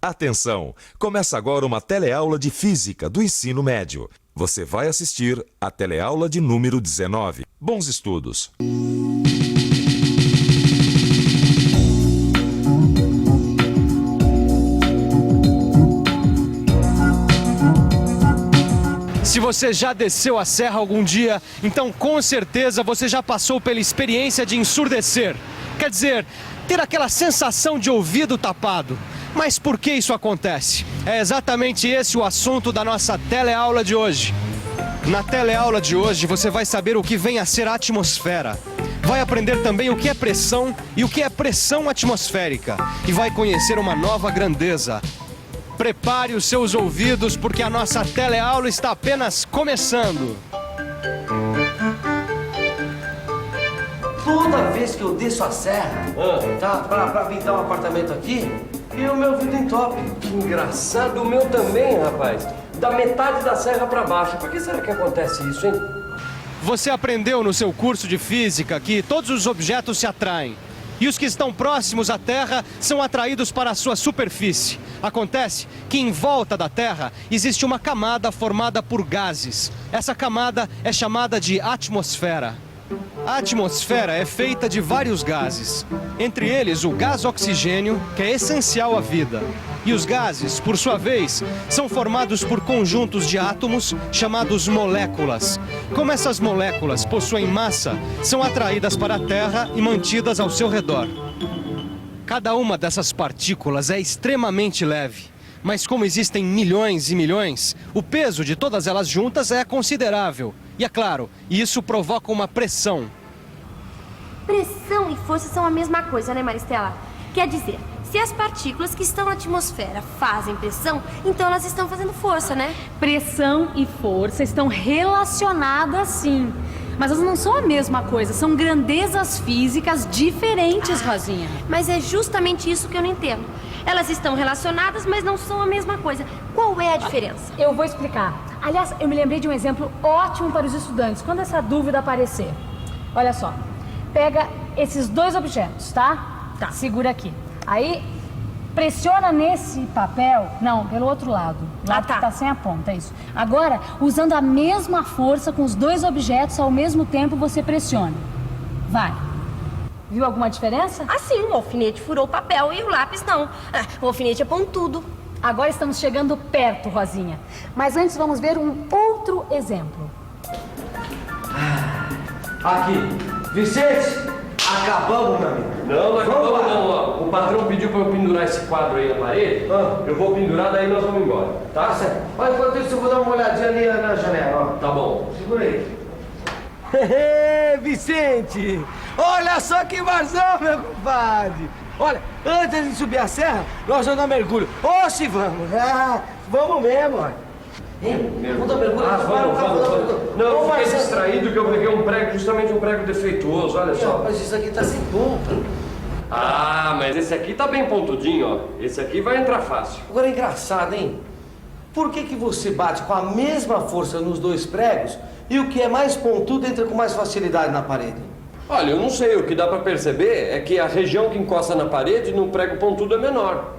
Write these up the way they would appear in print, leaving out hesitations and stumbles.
Atenção! Começa agora uma teleaula de Física do ensino médio. Você vai assistir a teleaula de número 19. Bons estudos! Se você já desceu a serra algum dia, então com certeza você já passou pela experiência de ensurdecer. Quer dizer, ter aquela sensação de ouvido tapado. Mas por que isso acontece? É exatamente esse o assunto da nossa teleaula de hoje. Na teleaula de hoje você vai saber o que vem a ser a atmosfera. Vai aprender também o que é pressão e o que é pressão atmosférica. E vai conhecer uma nova grandeza. Prepare os seus ouvidos porque a nossa teleaula está apenas começando. Toda vez que eu desço a serra, tá, pra pintar um apartamento aqui, e o meu ouvido entope. Que engraçado, o meu também, rapaz. Da metade da serra pra baixo. Por que será que acontece isso, hein? Você aprendeu no seu curso de física que todos os objetos se atraem. E os que estão próximos à Terra são atraídos para a sua superfície. Acontece que em volta da Terra existe uma camada formada por gases. Essa camada é chamada de atmosfera. A atmosfera é feita de vários gases, entre eles o gás oxigênio, que é essencial à vida. E os gases, por sua vez, são formados por conjuntos de átomos chamados moléculas. Como essas moléculas possuem massa, são atraídas para a Terra e mantidas ao seu redor. Cada uma dessas partículas é extremamente leve. Mas como existem milhões e milhões, o peso de todas elas juntas é considerável. E é claro, isso provoca uma pressão. Pressão e força são a mesma coisa, né, Maristela? Quer dizer, se as partículas que estão na atmosfera fazem pressão, então elas estão fazendo força, né? Pressão e força estão relacionadas, sim. Mas elas não são a mesma coisa, são grandezas físicas diferentes, Rosinha. Mas é justamente isso que eu não entendo. Elas estão relacionadas, mas não são a mesma coisa. Qual é a diferença? Eu vou explicar. Aliás, eu me lembrei de um exemplo ótimo para os estudantes, quando essa dúvida aparecer. Olha só, pega esses dois objetos, tá? Tá. Segura aqui. Aí, pressiona nesse papel. Não, pelo outro lado. Lá que tá sem a ponta, é isso. Agora, usando a mesma força com os dois objetos ao mesmo tempo, você pressiona. Vai. Viu alguma diferença? Ah, sim, o alfinete furou o papel e o lápis não. O alfinete é pontudo. Agora estamos chegando perto, Rosinha. Mas antes vamos ver um outro exemplo. Aqui, Vicente, acabamos, meu amigo. Não acabamos não, ó. O patrão pediu pra eu pendurar esse quadro aí na parede. Eu vou pendurar, daí nós vamos embora. Tá certo. Mas enquanto isso eu vou dar uma olhadinha ali na janela, ó. Tá bom. Segura aí. Vicente! Olha só que marzão, meu compadre! Olha, antes de subir a serra, nós vamos dar mergulho. Oxe, vamos! Vamos mesmo, olha. Vamos dar mergulho? Vamos. Não, eu fiquei distraído que eu peguei justamente um prego defeituoso, olha só. Mas isso aqui tá sem ponta. Ah, mas esse aqui tá bem pontudinho, ó. Esse aqui vai entrar fácil. Agora é engraçado, hein? Por que você bate com a mesma força nos dois pregos e o que é mais pontudo entra com mais facilidade na parede? Olha, eu não sei, o que dá pra perceber é que a região que encosta na parede no prego pontudo é menor.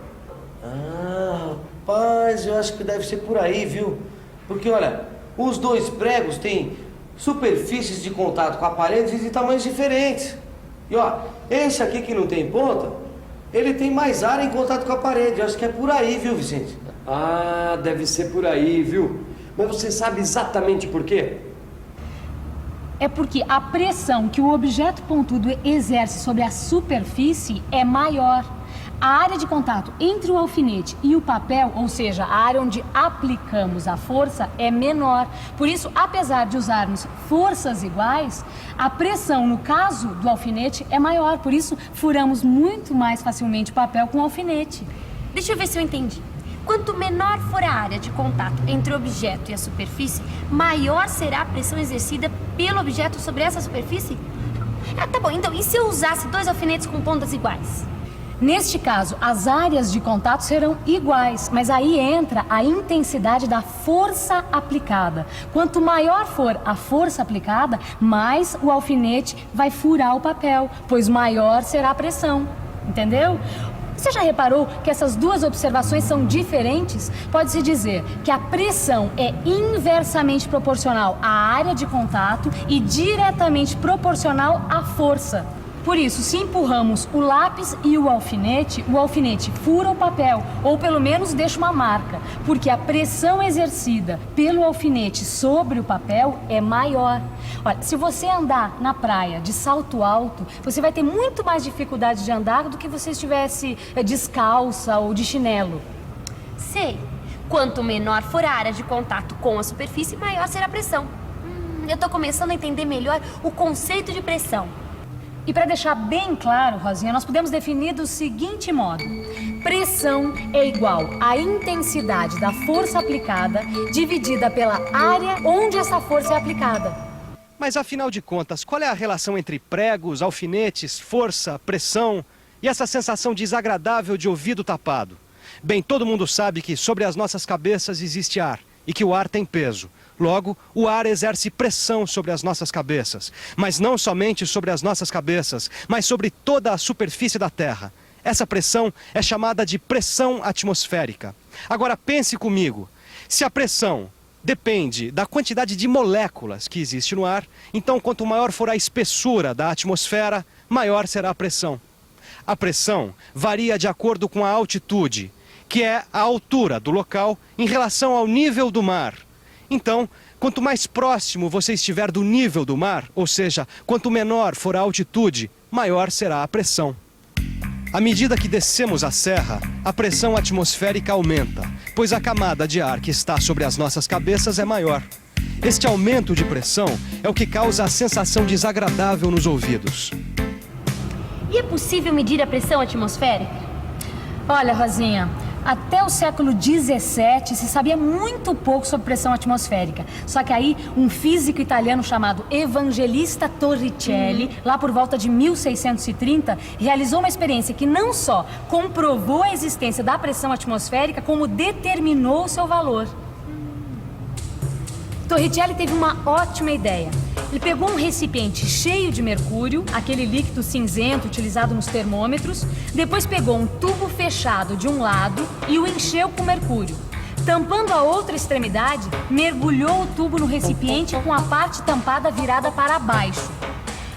Ah, rapaz, eu acho que deve ser por aí, viu? Porque, olha, os dois pregos têm superfícies de contato com a parede de tamanhos diferentes. E, ó, esse aqui que não tem ponta, ele tem mais área em contato com a parede. Eu acho que é por aí, viu, Vicente? Ah, deve ser por aí, viu? Mas você sabe exatamente por quê? É porque a pressão que o objeto pontudo exerce sobre a superfície é maior. A área de contato entre o alfinete e o papel, ou seja, a área onde aplicamos a força, é menor. Por isso, apesar de usarmos forças iguais, a pressão, no caso do alfinete, é maior. Por isso, furamos muito mais facilmente o papel com o alfinete. Deixa eu ver se eu entendi. Quanto menor for a área de contato entre o objeto e a superfície, maior será a pressão exercida pelo objeto sobre essa superfície? Ah, tá bom. Então, e se eu usasse dois alfinetes com pontas iguais? Neste caso, as áreas de contato serão iguais, mas aí entra a intensidade da força aplicada. Quanto maior for a força aplicada, mais o alfinete vai furar o papel, pois maior será a pressão. Entendeu? Você já reparou que essas duas observações são diferentes? Pode-se dizer que a pressão é inversamente proporcional à área de contato e diretamente proporcional à força. Por isso, se empurramos o lápis e o alfinete fura o papel, ou pelo menos deixa uma marca, porque a pressão exercida pelo alfinete sobre o papel é maior. Olha, se você andar na praia de salto alto, você vai ter muito mais dificuldade de andar do que você estivesse descalça ou de chinelo. Sei. Quanto menor for a área de contato com a superfície, maior será a pressão. Eu tô começando a entender melhor o conceito de pressão. E para deixar bem claro, Rosinha, nós podemos definir do seguinte modo: pressão é igual à intensidade da força aplicada dividida pela área onde essa força é aplicada. Mas afinal de contas, qual é a relação entre pregos, alfinetes, força, pressão e essa sensação desagradável de ouvido tapado? Bem, todo mundo sabe que sobre as nossas cabeças existe ar e que o ar tem peso. Logo, o ar exerce pressão sobre as nossas cabeças. Mas não somente sobre as nossas cabeças, mas sobre toda a superfície da Terra. Essa pressão é chamada de pressão atmosférica. Agora pense comigo, se a pressão depende da quantidade de moléculas que existe no ar, então quanto maior for a espessura da atmosfera, maior será a pressão. A pressão varia de acordo com a altitude, que é a altura do local em relação ao nível do mar. Então, quanto mais próximo você estiver do nível do mar, ou seja, quanto menor for a altitude, maior será a pressão. À medida que descemos a serra, a pressão atmosférica aumenta, pois a camada de ar que está sobre as nossas cabeças é maior. Este aumento de pressão é o que causa a sensação desagradável nos ouvidos. E é possível medir a pressão atmosférica? Olha, Rosinha, até o século XVII se sabia muito pouco sobre pressão atmosférica. Só que aí um físico italiano chamado Evangelista Torricelli, lá por volta de 1630, realizou uma experiência que não só comprovou a existência da pressão atmosférica, como determinou o seu valor. Torricelli teve uma ótima ideia. Ele pegou um recipiente cheio de mercúrio, aquele líquido cinzento utilizado nos termômetros, depois pegou um tubo fechado de um lado e o encheu com mercúrio. Tampando a outra extremidade, mergulhou o tubo no recipiente com a parte tampada virada para baixo.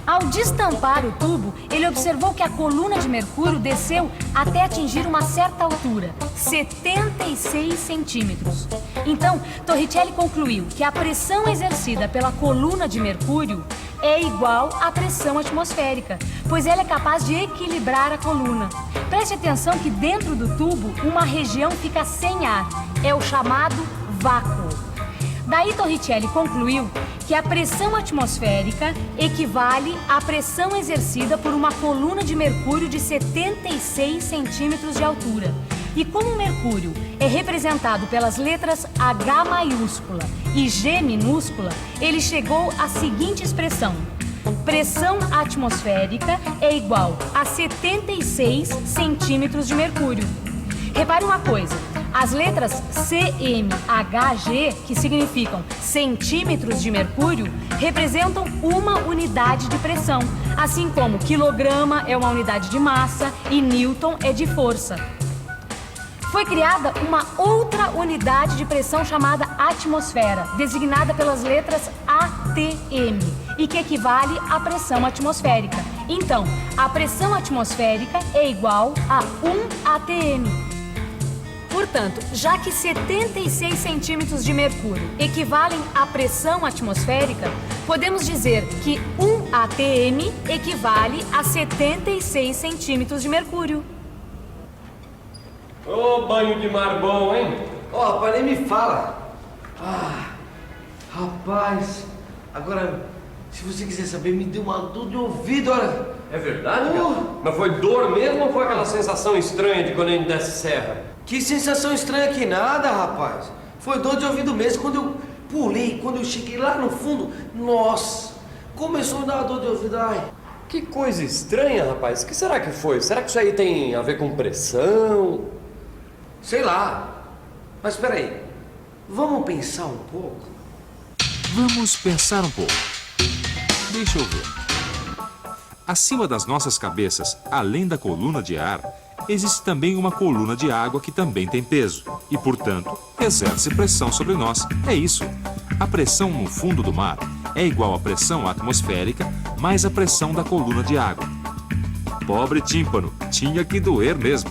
Ao destampar o tubo, ele observou que a coluna de mercúrio desceu até atingir uma certa altura, 76 centímetros. Então, Torricelli concluiu que a pressão exercida pela coluna de mercúrio é igual à pressão atmosférica, pois ela é capaz de equilibrar a coluna. Preste atenção que dentro do tubo, uma região fica sem ar, é o chamado vácuo. Daí Torricelli concluiu que a pressão atmosférica equivale à pressão exercida por uma coluna de mercúrio de 76 centímetros de altura. E como o mercúrio é representado pelas letras H maiúscula e G minúscula, ele chegou à seguinte expressão: pressão atmosférica é igual a 76 centímetros de mercúrio. Repare uma coisa, as letras CMHG, que significam centímetros de mercúrio, representam uma unidade de pressão, assim como quilograma é uma unidade de massa e newton é de força. Foi criada uma outra unidade de pressão chamada atmosfera, designada pelas letras ATM, e que equivale à pressão atmosférica. Então, a pressão atmosférica é igual a 1 ATM. Portanto, já que 76 centímetros de mercúrio equivalem à pressão atmosférica, podemos dizer que 1 ATM equivale a 76 centímetros de mercúrio. Ô, banho de mar bom, hein? Ó, rapaz, nem me fala. Ah, rapaz, agora, se você quiser saber, me deu uma dor de ouvido, olha. É verdade, cara? Mas foi dor mesmo ou foi aquela sensação estranha de quando a gente desce serra? Que sensação estranha que nada, rapaz. Foi dor de ouvido mesmo. Quando eu pulei, quando eu cheguei lá no fundo, nossa, começou a dar uma dor de ouvido. Ai. Que coisa estranha, rapaz. O que será que foi? Será que isso aí tem a ver com pressão? Sei lá. Mas espera aí. Vamos pensar um pouco? Vamos pensar um pouco. Deixa eu ver. Acima das nossas cabeças, além da coluna de ar, existe também uma coluna de água que também tem peso e, portanto, exerce pressão sobre nós. É isso. A pressão no fundo do mar é igual à pressão atmosférica mais a pressão da coluna de água. Pobre tímpano, tinha que doer mesmo.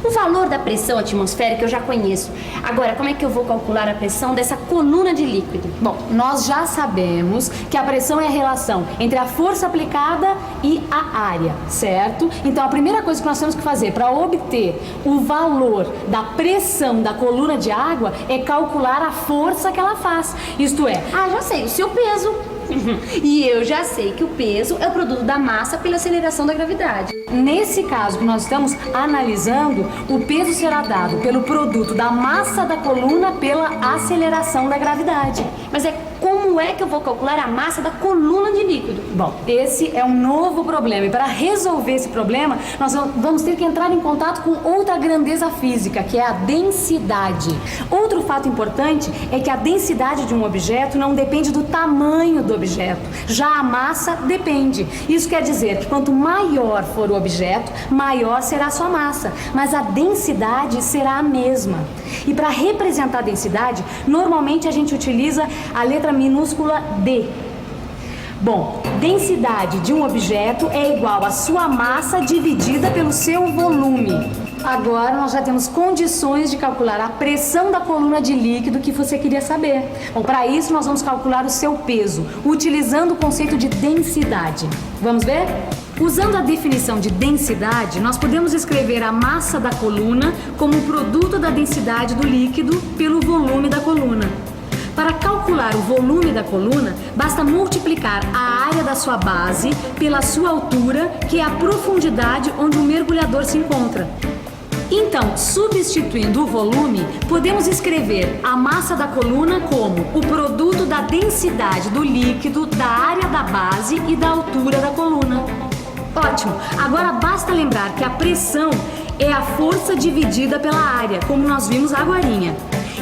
O valor da pressão atmosférica eu já conheço. Agora, como é que eu vou calcular a pressão dessa coluna de líquido? Bom, nós já sabemos que a pressão é a relação entre a força aplicada e a área, certo? Então, a primeira coisa que nós temos que fazer para obter o valor da pressão da coluna de água é calcular a força que ela faz. Isto é, Ah, já sei, o seu peso. E eu já sei que o peso é o produto da massa pela aceleração da gravidade. nesse caso que nós estamos analisando, o peso será dado pelo produto da massa da coluna pela aceleração da gravidade. Mas como é que eu vou calcular a massa da coluna de líquido? Bom, esse é um novo problema e para resolver esse problema nós vamos ter que entrar em contato com outra grandeza física, que é a densidade. Outro fato importante é que a densidade de um objeto não depende do tamanho do objeto, já a massa depende. Isso quer dizer que quanto maior for o objeto, maior será a sua massa, mas a densidade será a mesma. E para representar a densidade, normalmente a gente utiliza a letra minúscula D. Bom, densidade de um objeto é igual à sua massa dividida pelo seu volume. Agora nós já temos condições de calcular a pressão da coluna de líquido que você queria saber. Bom, para isso nós vamos calcular o seu peso, utilizando o conceito de densidade. Vamos ver? Usando a definição de densidade, nós podemos escrever a massa da coluna como o produto da densidade do líquido pelo volume da coluna. Para calcular o volume da coluna, basta multiplicar a área da sua base pela sua altura, que é a profundidade onde o mergulhador se encontra. Então, substituindo o volume, podemos escrever a massa da coluna como o produto da densidade do líquido, da área da base e da altura da coluna. Ótimo! Agora basta lembrar que a pressão é a força dividida pela área, como nós vimos agorinha.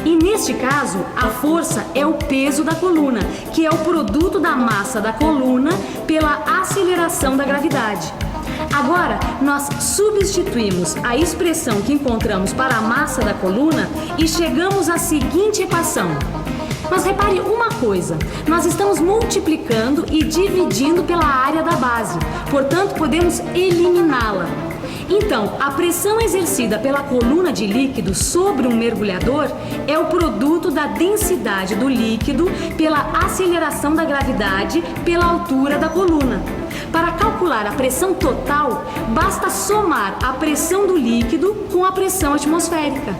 E neste caso, a força é o peso da coluna, que é o produto da massa da coluna pela aceleração da gravidade. Agora, nós substituímos a expressão que encontramos para a massa da coluna e chegamos à seguinte equação. Mas repare uma coisa, nós estamos multiplicando e dividindo pela área da base, portanto podemos eliminá-la. Então, a pressão exercida pela coluna de líquido sobre um mergulhador é o produto da densidade do líquido pela aceleração da gravidade pela altura da coluna. Para calcular a pressão total, basta somar a pressão do líquido com a pressão atmosférica.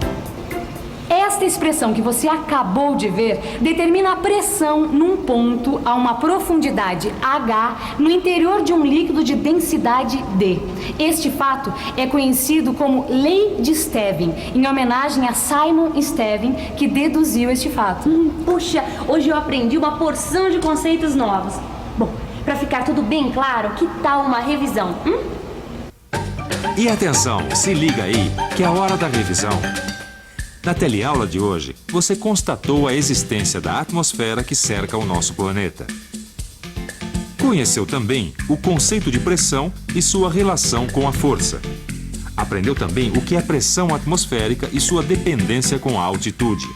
Esta expressão que você acabou de ver determina a pressão num ponto a uma profundidade H no interior de um líquido de densidade D. Este fato é conhecido como Lei de Stevin, em homenagem a Simon Stevin, que deduziu este fato. Puxa, hoje eu aprendi uma porção de conceitos novos. Bom, para ficar tudo bem claro, que tal uma revisão? E atenção, se liga aí, que é a hora da revisão. Na teleaula de hoje, você constatou a existência da atmosfera que cerca o nosso planeta. Conheceu também o conceito de pressão e sua relação com a força. Aprendeu também o que é pressão atmosférica e sua dependência com a altitude.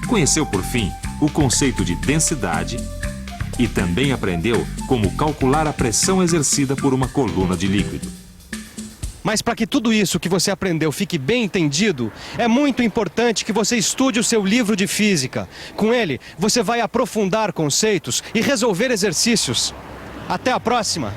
Conheceu, por fim, o conceito de densidade e também aprendeu como calcular a pressão exercida por uma coluna de líquido. Mas para que tudo isso que você aprendeu fique bem entendido, é muito importante que você estude o seu livro de física. Com ele, você vai aprofundar conceitos e resolver exercícios. Até a próxima!